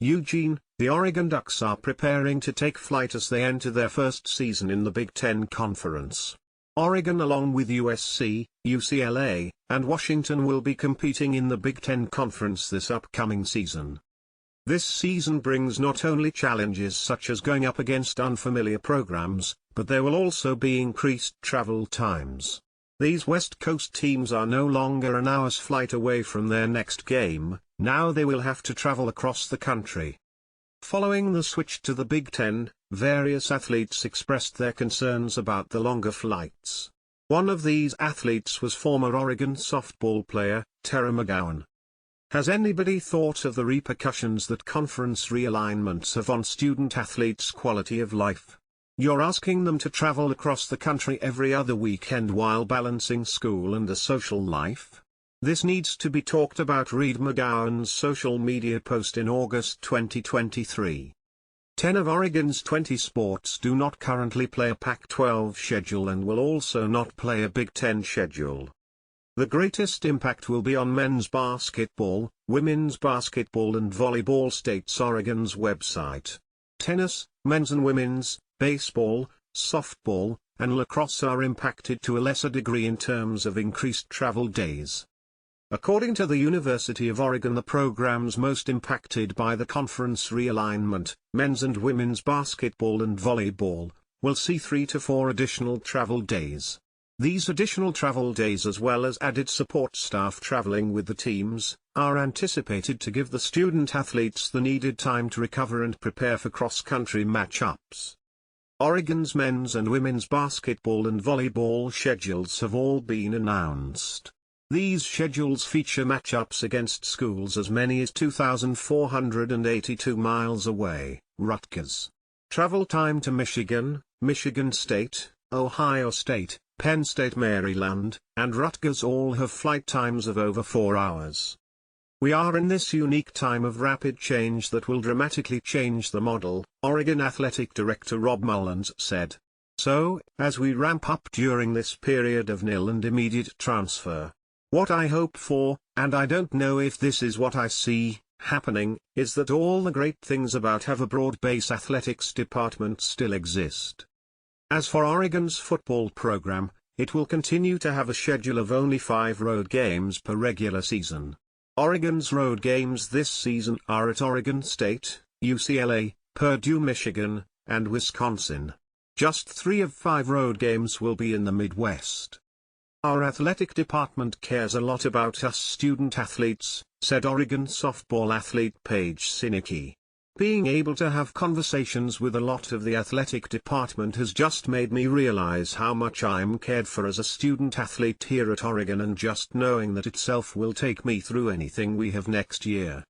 Eugene, the Oregon Ducks are preparing to take flight as they enter their first season in the Big Ten Conference. Oregon, along with USC, UCLA, and Washington, will be competing in the Big Ten Conference this upcoming season. This season brings not only challenges such as going up against unfamiliar programs, but there will also be increased travel times. These West Coast teams are no longer an hour's flight away from their next game. Now they will have to travel across the country. Following the switch to the Big Ten, various athletes expressed their concerns about the longer flights. One of these athletes was former Oregon softball player, Tara McGowan. Has anybody thought of the repercussions that conference realignments have on student athletes' quality of life? You're asking them to travel across the country every other weekend while balancing school and a social life? This needs to be talked about. Read McGowan's social media post in August 2023. 10 of Oregon's 20 sports do not currently play a Pac-12 schedule and will also not play a Big Ten schedule. The greatest impact will be on men's basketball, women's basketball and volleyball, states Oregon's website. Tennis, men's and women's, baseball, softball, and lacrosse are impacted to a lesser degree in terms of increased travel days. According to the University of Oregon, the programs most impacted by the conference realignment, men's and women's basketball and volleyball, will see 3 to 4 additional travel days. These additional travel days, as well as added support staff traveling with the teams, are anticipated to give the student athletes the needed time to recover and prepare for cross-country matchups. Oregon's men's and women's basketball and volleyball schedules have all been announced. These schedules feature matchups against schools as many as 2,482 miles away. Rutgers. Travel time to Michigan, Michigan State, Ohio State, Penn State, Maryland, and Rutgers all have flight times of over 4 hours. We are in this unique time of rapid change that will dramatically change the model, Oregon Athletic Director Rob Mullins said. So, as we ramp up during this period of nil and immediate transfer, what I hope for, and I don't know if this is what I see happening, is that all the great things about have a broad-base athletics department still exist. As for Oregon's football program, it will continue to have a schedule of only 5 road games per regular season. Oregon's road games this season are at Oregon State, UCLA, Purdue, Michigan, and Wisconsin. Just 3 of 5 road games will be in the Midwest. Our athletic department cares a lot about us student athletes, said Oregon softball athlete Paige Sinicki. Being able to have conversations with a lot of the athletic department has just made me realize how much I'm cared for as a student athlete here at Oregon, and just knowing that itself will take me through anything we have next year.